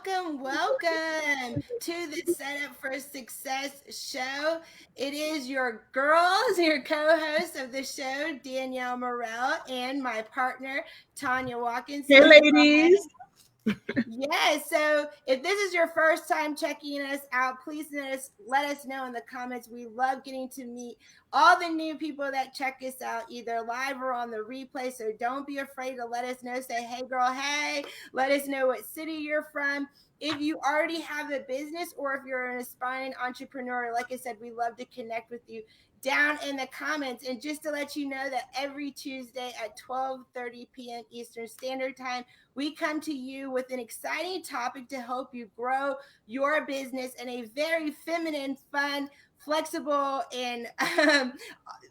welcome to the Setup for Success show. It is your girls, your co-host of the show, Danielle Morell, and my partner, Tanya Hey, Watkinson. ladies. Yes. So if this is your first time checking us out, please let us know in the comments. We love getting to meet all the new people that check us out, either live or on the replay. So don't be afraid to let us know. Say, hey, girl, hey. Let us know what city you're from. If you already have a business or if you're an aspiring entrepreneur, like I said, we love to connect with you down in the comments. And just to let you know that every Tuesday at 12:30 p.m. Eastern Standard Time, we come to you with an exciting topic to help you grow your business in a very feminine, fun, flexible, and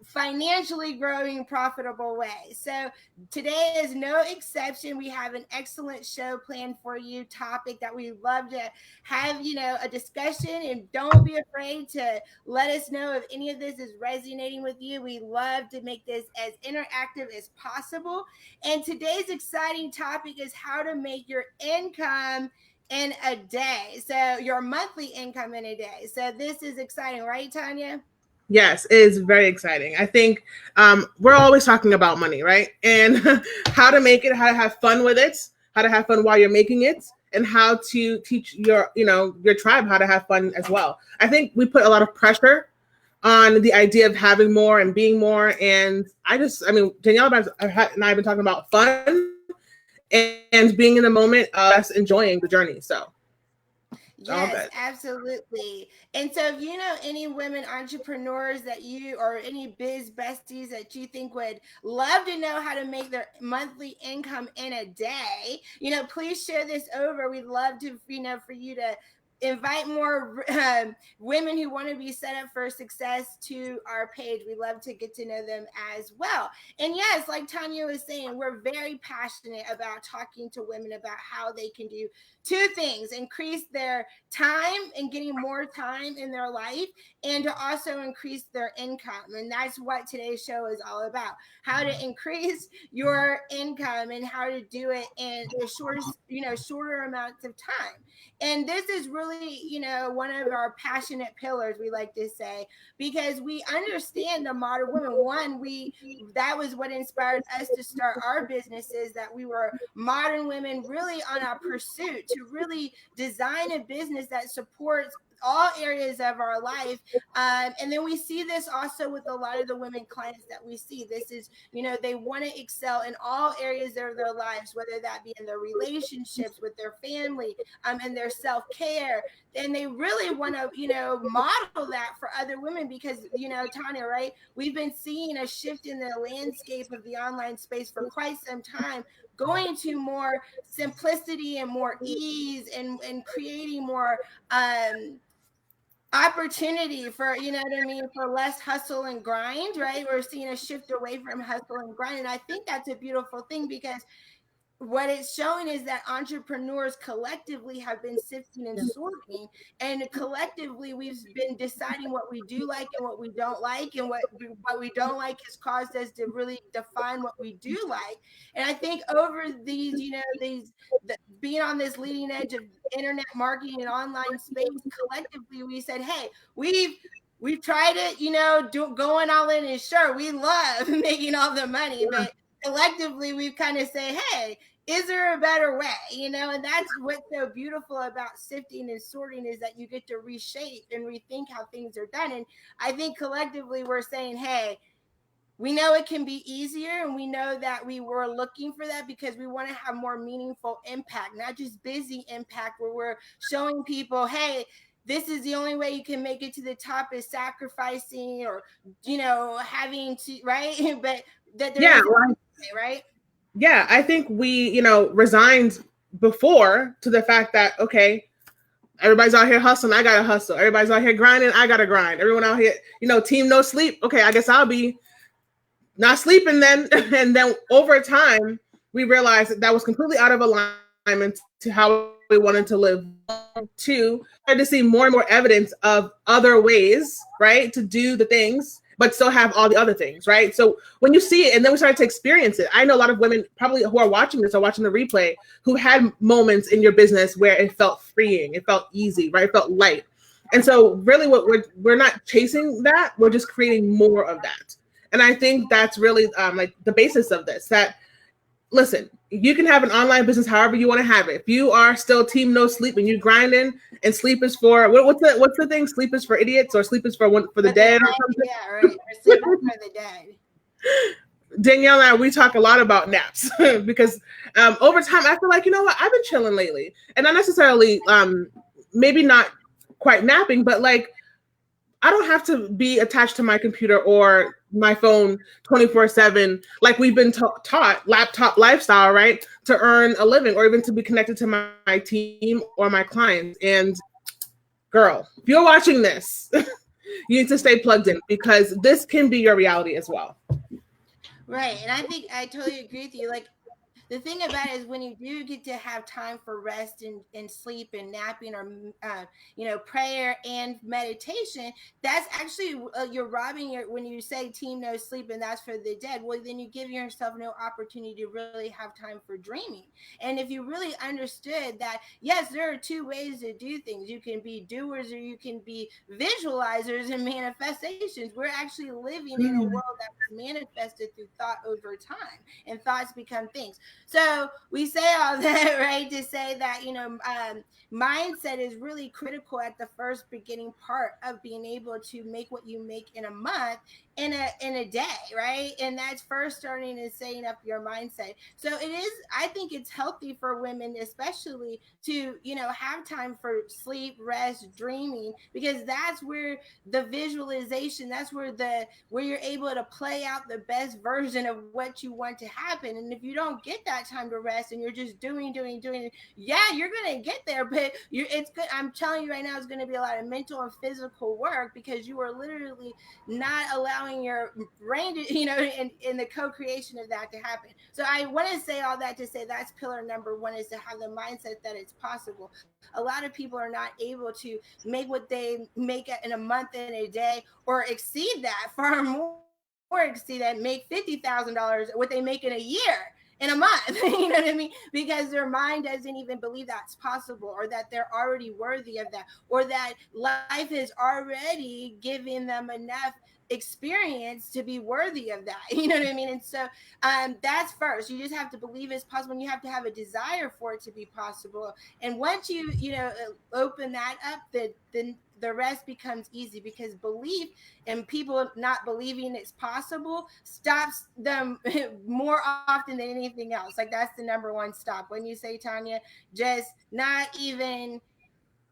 financially growing, profitable way. So today is no exception. We have an excellent show planned for you, topic that we love to have, a discussion. And don't be afraid to let us know if any of this is resonating with you. We love to make this as interactive as possible. And today's exciting topic is how to make your income in a day. So your monthly income in a day. So this is exciting, right, Tanya? Yes, it is very exciting. I think we're always talking about money, right? And how to make it, how to have fun with it, how to have fun while you're making it, and how to teach your tribe how to have fun as well. I think we put a lot of pressure on the idea of having more and being more. And Danielle and I have been talking about fun and being in the moment of us enjoying the journey. So it's all Yes, good. absolutely. And so, if you know any women entrepreneurs that you or any biz besties that you think would love to know how to make their monthly income in a day, please share this over. We'd love to, for you to invite more women who want to be set up for success to our page. We love to get to know them as well. And yes, like Tanya was saying, we're very passionate about talking to women about how they can do two things: increase their time and getting more time in their life, and to also increase their income. And that's what today's show is all about: how to increase your income and how to do it in the shorter amounts of time. And this is really, one of our passionate pillars, we like to say, because we understand the modern woman. One, we that was what inspired us to start our businesses, that we were modern women really on a pursuit to really design a business that supports all areas of our life. And then we see this also with a lot of the women clients that we see. This is, they want to excel in all areas of their lives, whether that be in their relationships with their family, and their self-care. And they really want to, model that for other women because, Tanya, right? We've been seeing a shift in the landscape of the online space for quite some time, going to more simplicity and more ease, and creating more opportunity for, what I mean, for less hustle and grind, right? We're seeing a shift away from hustle and grind. And I think that's a beautiful thing, because what it's showing is that entrepreneurs collectively have been sifting and sorting, and collectively we've been deciding what we do like and what we don't like, and what we don't like has caused us to really define what we do like. And I think over these, being on this leading edge of internet marketing and online space, collectively we said, hey, we've tried it, going all in, and sure, we love making all the money, but collectively we've kind of say, hey, is there a better way? And that's what's so beautiful about sifting and sorting, is that you get to reshape and rethink how things are done. And I think collectively we're saying, hey, we know it can be easier, and we know that we were looking for that because we want to have more meaningful impact, not just busy impact where we're showing people, hey, this is the only way you can make it to the top, is sacrificing or, having to, right? But that there Yeah, is a way, right? yeah, I think we, resigned before to the fact that, okay, everybody's out here hustling, I gotta hustle. Everybody's out here grinding, I gotta grind. Everyone out here, team no sleep. Okay, I guess I'll be not sleeping then. And then over time, we realized that was completely out of alignment to how we wanted to live. To started to see more and more evidence of other ways, right, to do the things but still have all the other things, right? So when you see it and then we started to experience it, I know a lot of women probably who are watching this or watching the replay who had moments in your business where it felt freeing, it felt easy, right? It felt light. And so really what we're not chasing that, we're just creating more of that. And I think that's really like the basis of this, that listen, you can have an online business however you want to have it. If you are still team no sleep and you grinding and sleep is for what's the thing? Sleep is for idiots or sleep is for the dead or something? Yeah, right. Or sleep is for the dead. Danielle and I, we talk a lot about naps because over time I feel like, you know what, I've been chilling lately. And not necessarily maybe not quite napping, but like I don't have to be attached to my computer or my phone 24/7 like we've been taught, laptop lifestyle, right, to earn a living or even to be connected to my team or my clients. And girl, if you're watching this, you need to stay plugged in because this can be your reality as well. Right. And I think I totally agree with you. Like, the thing about it is when you do get to have time for rest and sleep and napping or prayer and meditation, that's actually you're robbing when you say team no sleep and that's for the dead. Well, then you give yourself no opportunity to really have time for dreaming. And if you really understood that, yes, there are two ways to do things. You can be doers or you can be visualizers and manifestations. We're actually living in a world that's manifested through thought over time, and thoughts become things. So we say all that, right, to say that, mindset is really critical at the first beginning part of being able to make what you make in a month in a day, right? And that's first starting and setting up your mindset. So it is, I think it's healthy for women, especially to, have time for sleep, rest, dreaming, because that's where the visualization, that's where you're able to play out the best version of what you want to happen. And if you don't get that time to rest and you're just doing, yeah, you're gonna get there, but it's good. I'm telling you right now, it's going to be a lot of mental and physical work because you are literally not allowing your brain to, in the co-creation of that to happen. So I want to say all that to say that's pillar number one, is to have the mindset that it's possible. A lot of people are not able to make what they make in a month and a day, or exceed that, far more exceed that, make $50,000 what they make in a year, in a month. You know what I mean? Because their mind doesn't even believe that's possible, or that they're already worthy of that, or that life is already giving them enough experience to be worthy of that. You know what I mean? And so that's first. You just have to believe it's possible, and you have to have a desire for it to be possible. And once you open that up, then the rest becomes easy, because belief and people not believing it's possible stops them more often than anything else. Like, that's the number one stop. When you say, Tanya, just not even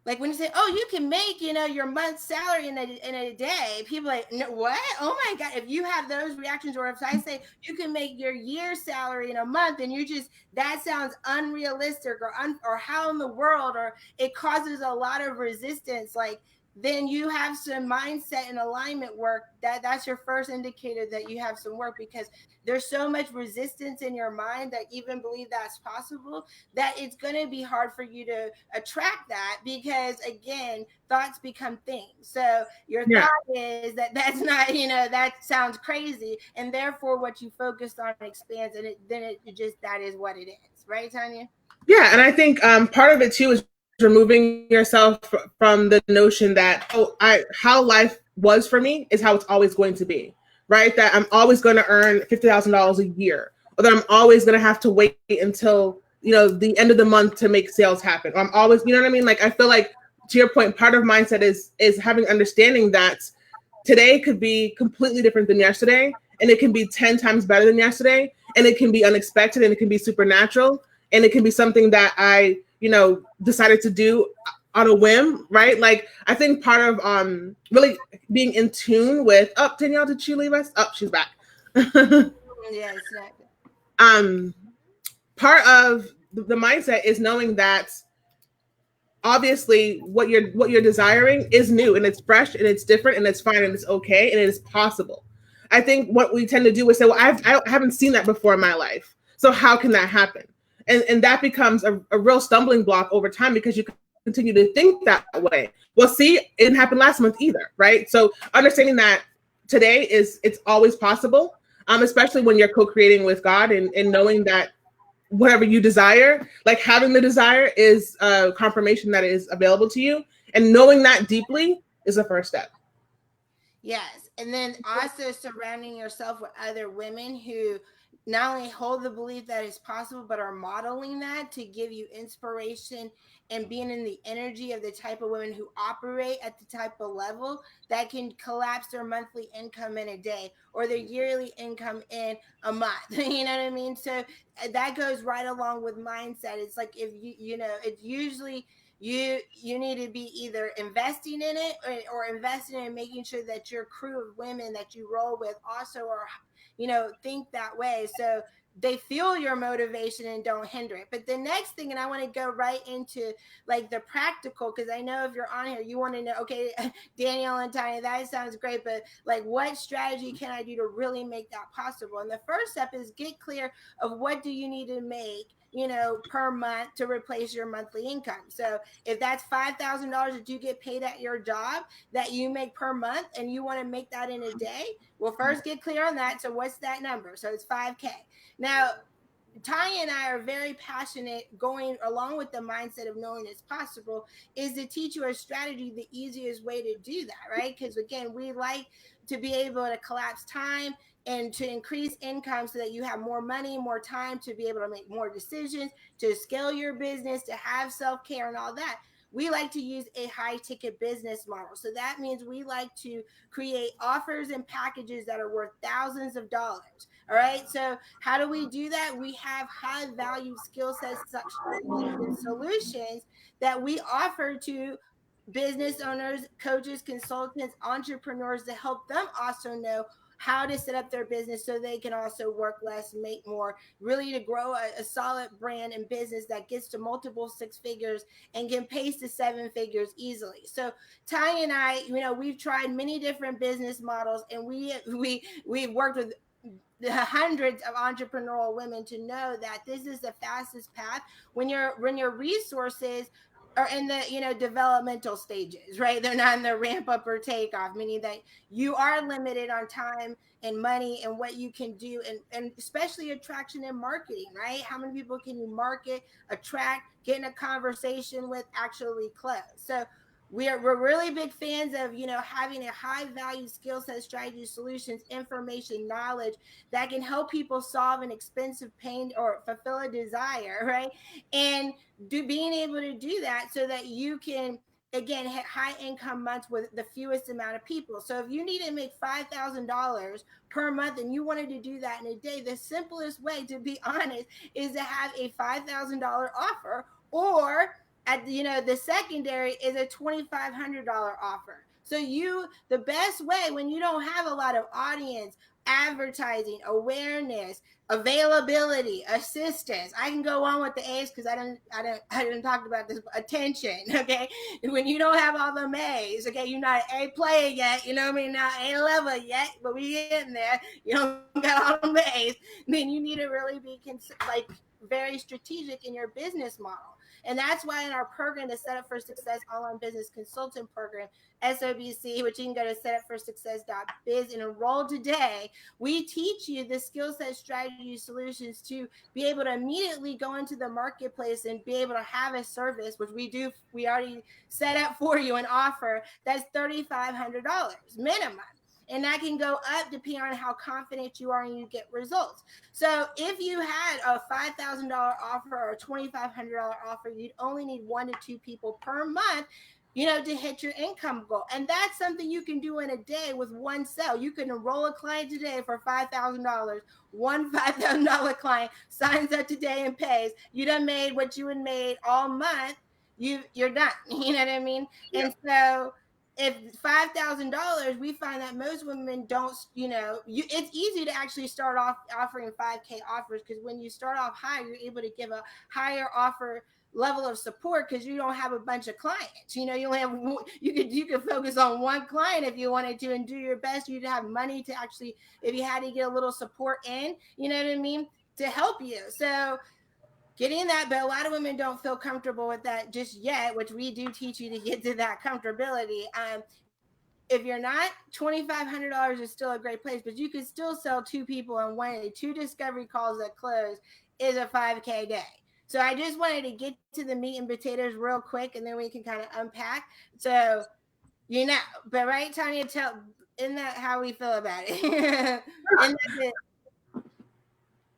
like when you say, oh, you can make, your month's salary in a day, people are like, no, what? Oh my God. If you have those reactions, or if I say you can make your year's salary in a month, and that sounds unrealistic, or how in the world, or it causes a lot of resistance, like, then you have some mindset and alignment work. That's your first indicator that you have some work, because there's so much resistance in your mind that even believe that's possible, that it's going to be hard for you to attract that, because again, thoughts become things. So your thought is that's not, that sounds crazy, and therefore what you focused on expands, and that is what it is, right, Tanya? Yeah, and I think part of it too is removing yourself from the notion that how life was for me is how it's always going to be, right? That I'm always going to earn $50,000 a year, or that I'm always going to have to wait until the end of the month to make sales happen, or I'm always, you know what I mean? Like, I feel like, to your point, part of mindset is having understanding that today could be completely different than yesterday, and it can be 10 times better than yesterday, and it can be unexpected, and it can be supernatural, and it can be something that I decided to do on a whim, right? Like, I think part of really being in tune with, Danielle, did she leave us? She's back. Yeah, exactly. Part of the mindset is knowing that obviously what you're desiring is new, and it's fresh, and it's different, and it's fine, and it's okay, and it is possible. I think what we tend to do is say, well, I haven't seen that before in my life, so how can that happen? And that becomes a real stumbling block over time, because you continue to think that way. Well, see, it didn't happen last month either, right? So understanding that today is it's always possible. Especially when you're co-creating with God, and knowing that whatever you desire, like having the desire is a confirmation that it is available to you. And knowing that deeply is the first step. Yes. And then also surrounding yourself with other women who not only hold the belief that it's possible, but are modeling that to give you inspiration and being in the energy of the type of women who operate at the type of level that can collapse their monthly income in a day or their yearly income in a month. You know what I mean? So that goes right along with mindset. It's like if it's usually you need to be either investing in it or investing in making sure that your crew of women that you roll with also are think that way, so they feel your motivation and don't hinder it. But the next thing, and I want to go right into like the practical, because I know if you're on here you want to know, okay, Danielle and Tanya, that sounds great, but like what strategy can I do to really make that possible? And the first step is get clear of what do you need to make per month to replace your monthly income. So if that's $5,000 that you get paid at your job that you make per month and you want to make that in a day, well, first get clear on that. So what's that number? So it's 5K. Now, Tanya and I are very passionate, going along with the mindset of knowing it's possible, is to teach you a strategy, the easiest way to do that, right? Because again, we like to be able to collapse time and to increase income so that you have more money, more time to be able to make more decisions, to scale your business, to have self-care and all that. We like to use a high ticket business model. So that means we like to create offers and packages that are worth thousands of dollars. All right. So how do we do that? We have high value skill sets and solutions that we offer to business owners, coaches, consultants, entrepreneurs to help them also know how to set up their business so they can also work less, make more, really to grow a solid brand and business that gets to multiple six figures and can pace to seven figures easily. So Ty and I, we've tried many different business models, and we've worked with the hundreds of entrepreneurial women to know that this is the fastest path when your resources are in the developmental stages, right? They're not in the ramp up or takeoff, meaning that you are limited on time and money and what you can do, and especially attraction and marketing, right? How many people can you market, attract, get in a conversation with, actually close? So we're really big fans of having a high value skill set, strategy, solutions, information, knowledge that can help people solve an expensive pain or fulfill a desire, right? And being able to do that so that you can again hit high income months with the fewest amount of people. So if you need to make $5,000 per month and you wanted to do that in a day, the simplest way, to be honest, is to have a $5,000 offer, or at the secondary is a $2,500 offer. So the best way when you don't have a lot of audience, advertising, awareness, availability, assistance. I can go on with the A's because I didn't talk about this. Attention, okay. When you don't have all the A's, okay, you're not an A player yet. You know what I mean? Not A level yet, but we getting there. You don't got all the A's. Then you need to really be very strategic in your business model. And that's why in our program, the Set Up for Success Online Business Consultant Program, SOBC, which you can go to setupforsuccess.biz and enroll today, we teach you the skill set, strategy, solutions to be able to immediately go into the marketplace and be able to have a service, which we already set up for you and offer, that's $3,500 minimum. And that can go up depending on how confident you are and you get results. So if you had a $5,000 offer or a $2,500 offer, you'd only need 1 to 2 people per month, to hit your income goal. And that's something you can do in a day with one sale. You can enroll a client today for $5,000. One $5,000 client signs up today and pays. You done made what you had made all month. You're done. You know what I mean? Yeah. And so if $5,000, we find that most women don't, it's easy to actually start off offering 5K offers, because when you start off high, you're able to give a higher offer level of support because you don't have a bunch of clients. You only have you could focus on one client if you wanted to and do your best. You'd have money to actually, if you had to get a little support in, you know what I mean, to help you. So getting that, but a lot of women don't feel comfortable with that just yet, which we do teach you to get to that comfortability. if you're not, $2,500 is still a great place, but you could still sell two people in one day. Two discovery calls that close is a 5K day. So I just wanted to get to the meat and potatoes real quick, and then we can kind of unpack. So, but right, Tanya, isn't that how we feel about it? And that's it.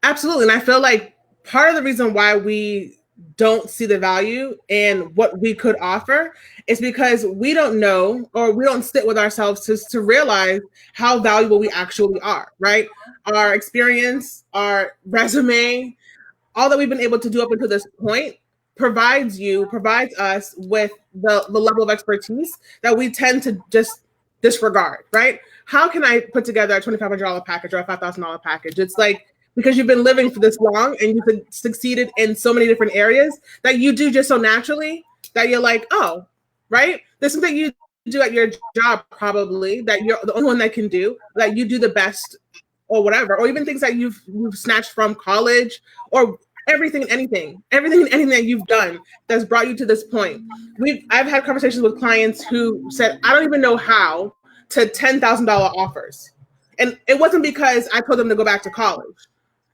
Absolutely. And I feel like part of the reason why we don't see the value in what we could offer is because we don't know, or we don't sit with ourselves to realize how valuable we actually are, right? Our experience, our resume, all that we've been able to do up until this point provides us with the level of expertise that we tend to just disregard, right? How can I put together a $2,500 package or a $5,000 package? It's like, because you've been living for this long and you've succeeded in so many different areas that you do just so naturally that you're like, oh, right? There's something you do at your job probably that you're the only one that can do, that you do the best or whatever, or even things that you've snatched from college, or everything and anything that you've done that's brought you to this point. I've had conversations with clients who said, I don't even know how to $10,000 offers. And it wasn't because I told them to go back to college.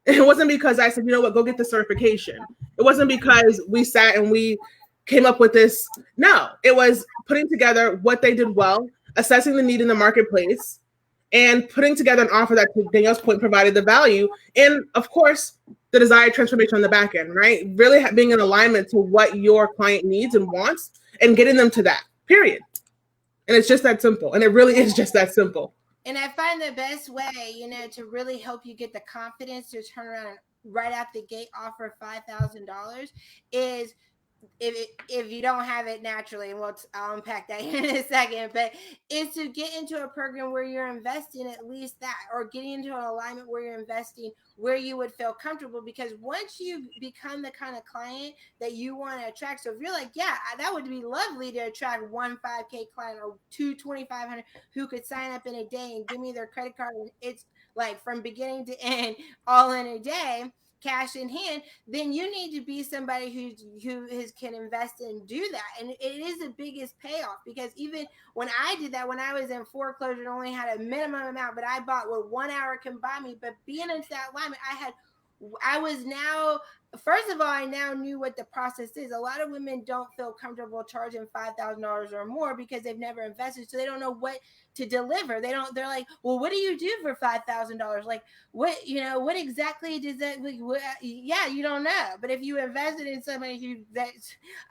It wasn't because I said, you know what, go get the certification. It wasn't because we sat and we came up with this. No, it was putting together what they did well, assessing the need in the marketplace, and putting together an offer that, to Danielle's point, provided the value. And of course, the desired transformation on the back end, right? Really being in alignment to what your client needs and wants and getting them to that, period. And it's just that simple. And it really is just that simple. And I find the best way, to really help you get the confidence to turn around and right out the gate offer $5,000 is if you don't have it naturally, and I'll unpack that in a second, but is to get into a program where you're investing at least that, or getting into an alignment where you're investing where you would feel comfortable. Because once you become the kind of client that you want to attract, so if you're like, yeah, that would be lovely to attract one 5K client or two 2,500 who could sign up in a day and give me their credit card, and it's like from beginning to end all in a day, cash in hand, then you need to be somebody who can invest and do that. And it is the biggest payoff, because even when I did that, when I was in foreclosure and only had a minimum amount, but I bought what 1 hour can buy me. But being into that alignment, I was now, first of all, I now knew what the process is. A lot of women don't feel comfortable charging $5,000 or more because they've never invested, so they don't know what to deliver. They're like, well, what do you do for $5,000? Like, what exactly does that? Like, yeah, you don't know. But if you invested in somebody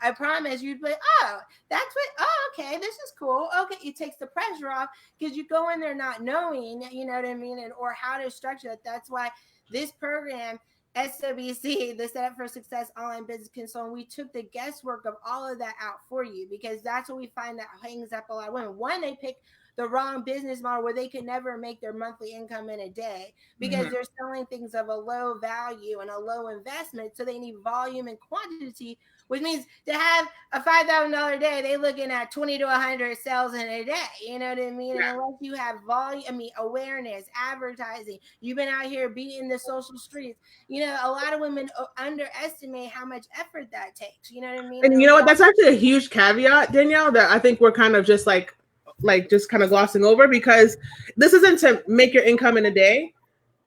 I promise you'd be like, oh, that's what. Oh, okay, this is cool. Okay, it takes the pressure off, because you go in there not knowing, you know what I mean, or how to structure it. That's why this program, SOBC, the Setup for Success Online Business Consultant, we took the guesswork of all of that out for you, because that's what we find that hangs up a lot of women. One, they pick the wrong business model where they can never make their monthly income in a day, because they're selling things of a low value and a low investment. So they need volume and quantity, which means to have a $5,000 day, they looking at 20 to 100 sales in a day. You know what I mean? Yeah. And unless you have volume, awareness, advertising, you've been out here beating the social streets. A lot of women underestimate how much effort that takes. You know what I mean? And you know what? That's actually a huge caveat, Danielle, that I think we're kind of just just kind of glossing over, because this isn't to make your income in a day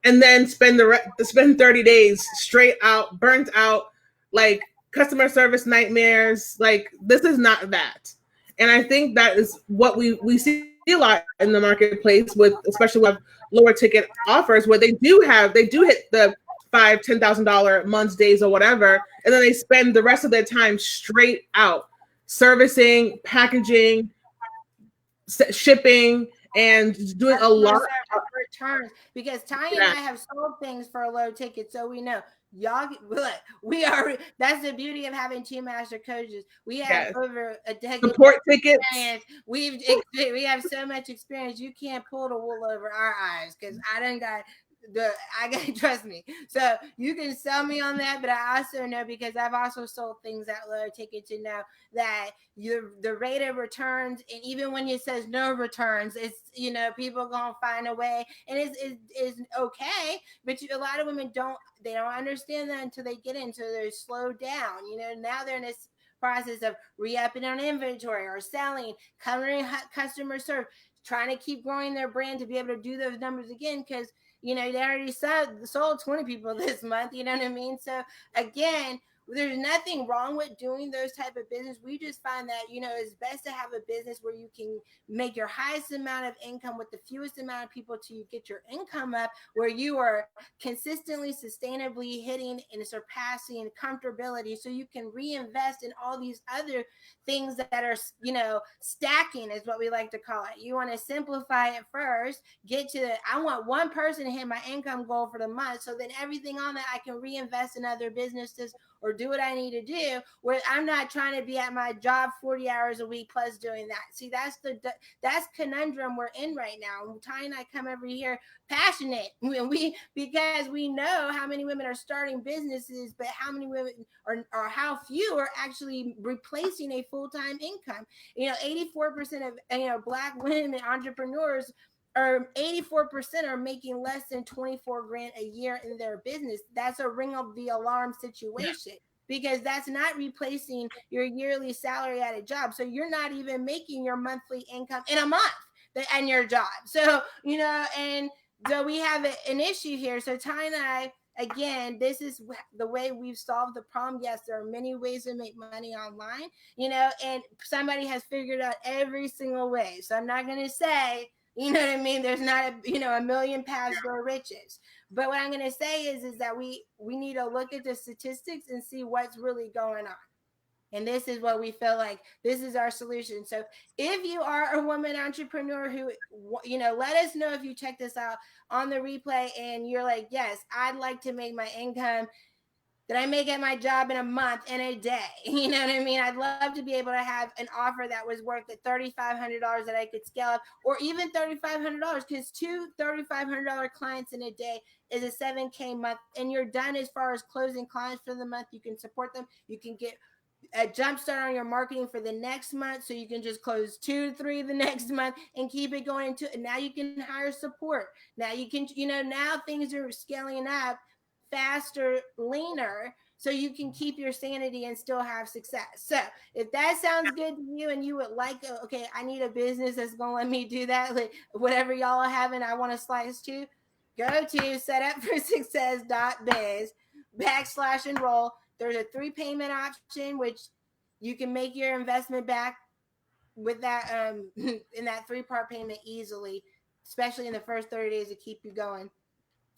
and then spend 30 days straight out, burnt out, like customer service nightmares. Like, this is not that. And I think that is what we see a lot in the marketplace, with especially with lower ticket offers, where they do hit the $5,000-$10,000 months, days, or whatever, and then they spend the rest of their time straight out servicing, packaging, shipping, and doing a lot of returns. Because Tanya and I have sold things for a low ticket, so we know y'all. We are. That's the beauty of having two master coaches. We have over a decade support tickets. We have so much experience. You can't pull the wool over our eyes, because I got trust me. So you can sell me on that, but I also know, because I've also sold things at lower ticket, to know that the rate of returns, and even when it says no returns, it's people gonna find a way, and it's okay. But a lot of women don't understand that until they get into, they slow down. Now they're in this process of re-upping on inventory or selling, covering customer service, trying to keep growing their brand to be able to do those numbers again, because they already sold 20 people this month. You know what I mean? So again, there's nothing wrong with doing those type of business. We just find that it's best to have a business where you can make your highest amount of income with the fewest amount of people till you get your income up, where you are consistently, sustainably hitting and surpassing comfortability, so you can reinvest in all these other things that are stacking, is what we like to call it. You want to simplify it first, get to I want one person to hit my income goal for the month, so then everything on that I can reinvest in other businesses or do what I need to do, where I'm not trying to be at my job 40 hours a week plus doing that. See, that's conundrum we're in right now. Ty and I come over here passionate because we know how many women are starting businesses, but how many women or how few are actually replacing a full-time income. 84% of Black women entrepreneurs, or 84% are making less than 24 grand a year in their business. That's a ring of the alarm situation, because that's not replacing your yearly salary at a job. So you're not even making your monthly income in a month and your job. So, and so we have an issue here. So Ty and I, again, this is the way we've solved the problem. Yes, there are many ways to make money online, and somebody has figured out every single way. So I'm not going to say, you know what I mean, there's not a million paths to riches. But what I'm going to say is that we need to look at the statistics and see what's really going on. And this is what we feel like this is our solution. So if you are a woman entrepreneur who, let us know if you check this out on the replay and you're like, yes, I'd like to make my income that I make at my job in a month and a day. You know what I mean? I'd love to be able to have an offer that was worth the $3,500 that I could scale up, or even $3,500, because two $3,500 clients in a day is a $7K month, and you're done as far as closing clients for the month. You can support them. You can get a jump start on your marketing for the next month, so you can just close 2 to 3 the next month and keep it going into. And now you can hire support. Now you can, now things are scaling up faster, leaner, so you can keep your sanity and still have success. So if that sounds good to you and you would like, okay, I need a business that's gonna let me do that, like whatever y'all are having, I want to slice to, go to setupforsuccess.biz/enroll. There's a 3 payment option, which you can make your investment back with that in that 3-part payment easily, especially in the first 30 days to keep you going.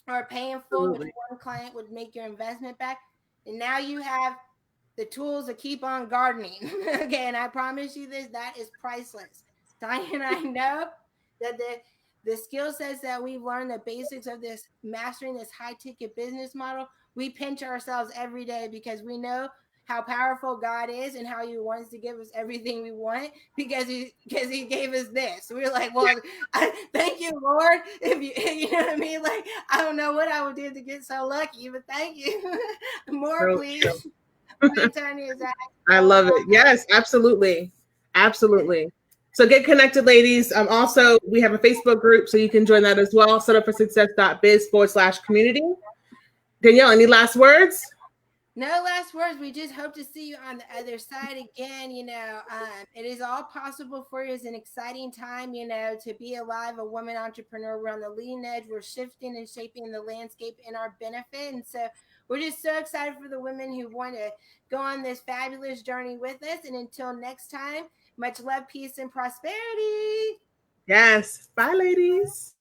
Or pay in full, which one client would make your investment back. And now you have the tools to keep on gardening. Okay, and I promise you this, that is priceless. Tanya and I know that the skill sets that we've learned, the basics of this, mastering this high ticket business model, we pinch ourselves every day, because we know how powerful God is and how he wants to give us everything we want, because he gave us this. We're like, well, thank you, Lord. If you know what I mean, like, I don't know what I would do to get so lucky, but thank you. More, please. I love it. Yes, absolutely. Absolutely. So get connected, ladies. Also, we have a Facebook group, so you can join that as well. Setupforsuccess.biz/community. Danielle, any last words? No last words. We just hope to see you on the other side again. It is all possible for you. It's an exciting time, to be alive, a woman entrepreneur. We're on the leading edge. We're shifting and shaping the landscape in our benefit. And so we're just so excited for the women who want to go on this fabulous journey with us. And until next time, much love, peace, and prosperity. Yes. Bye, ladies.